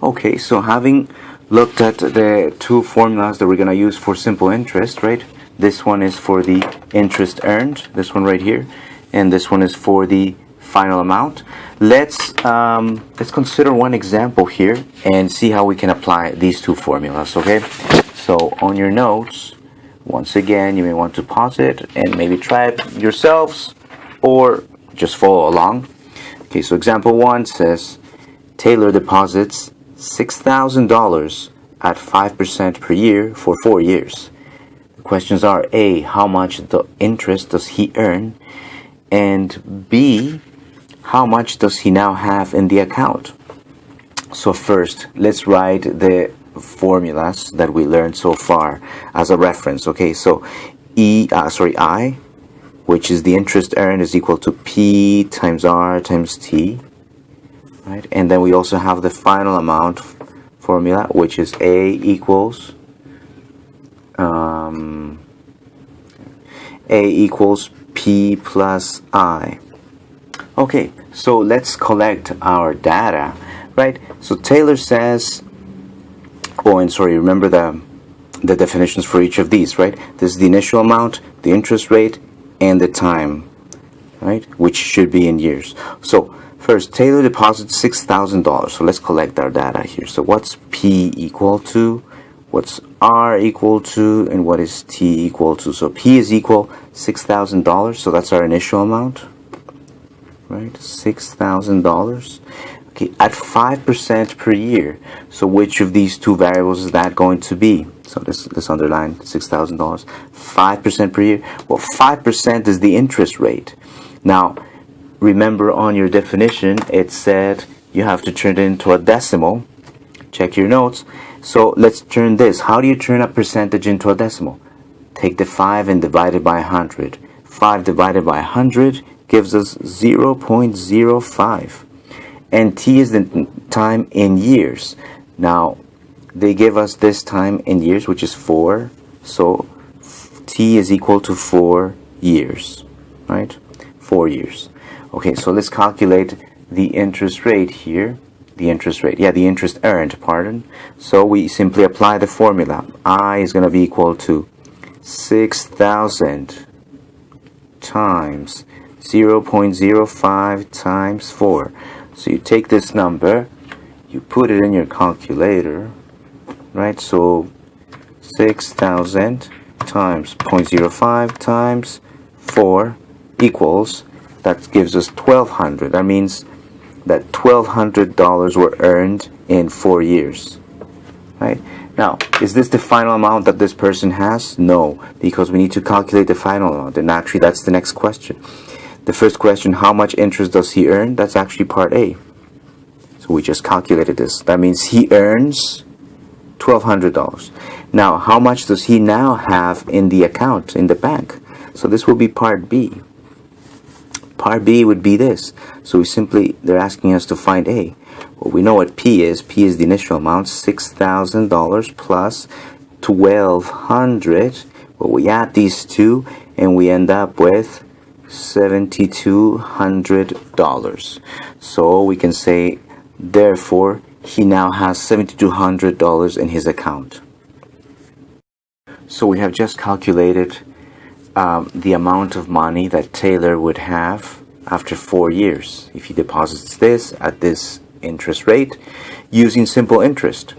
Okay, so having looked at the two formulas that we're going to use for simple interest, right? This one is for the interest earned, this one right here, and this one is for the final amount. Let's consider one example here and see how we can apply these two formulas, okay? So on your notes, once again, you may want to pause it and maybe try it yourselves or just follow along. Okay, so example 1 says, Taylor deposits $6,000 at 5% per year for 4 years. The questions are A, how much the interest does he earn? And B, how much does he now have in the account? So first, let's write the formulas that we learned so far as a reference. Okay, so I, which is the interest earned, is equal to P times R times T. Right? And then we also have the final amount formula, which is A equals P plus I. Okay, so let's collect our data, right? So Taylor says, remember the definitions for each of these, right? This is the initial amount, the interest rate, and the time, right? Which should be in years. So first, Taylor deposits $6,000. So let's collect our data here. So what's P equal to? What's R equal to? And what is T equal to? So P is equal $6,000. So that's our initial amount, right? $6,000. Okay, at 5% per year. So which of these two variables is that going to be? So let's underline $6,000. 5% per year. Well, 5% is the interest rate. Now, remember on your definition, it said you have to turn it into a decimal. Check your notes. So let's turn this. How do you turn a percentage into a decimal? Take the 5 and divide it by 100. 5 divided by 100 gives us 0.05. And T is the time in years. Now, they give us this time in years, which is 4. So T is equal to 4 years, right? 4 years. Okay, so let's calculate the interest rate here. The interest earned, pardon. So we simply apply the formula. I is going to be equal to 6,000 times 0.05 times 4. So you take this number, you put it in your calculator, right? So 6,000 times 0.05 times 4 equals, that gives us $1,200. That means that $1,200 were earned in 4 years, right? Now, is this the final amount that this person has? No, because we need to calculate the final amount, and actually that's the next question. The first question, how much interest does he earn? That's actually part A. So we just calculated this. That means he earns $1,200. Now, how much does he now have in the account, in the bank? So this will be part B. Part B would be this. So they're asking us to find A. Well, we know what P is. P is the initial amount, $6,000 plus $1,200. Well, we add these two and we end up with $7,200. So we can say, therefore, he now has $7,200 in his account. So we have just calculated the amount of money that Taylor would have after 4 years if he deposits this at this interest rate using simple interest.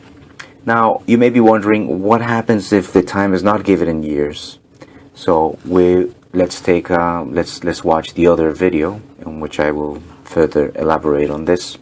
Now, you may be wondering what happens if the time is not given in years. So let's watch the other video in which I will further elaborate on this.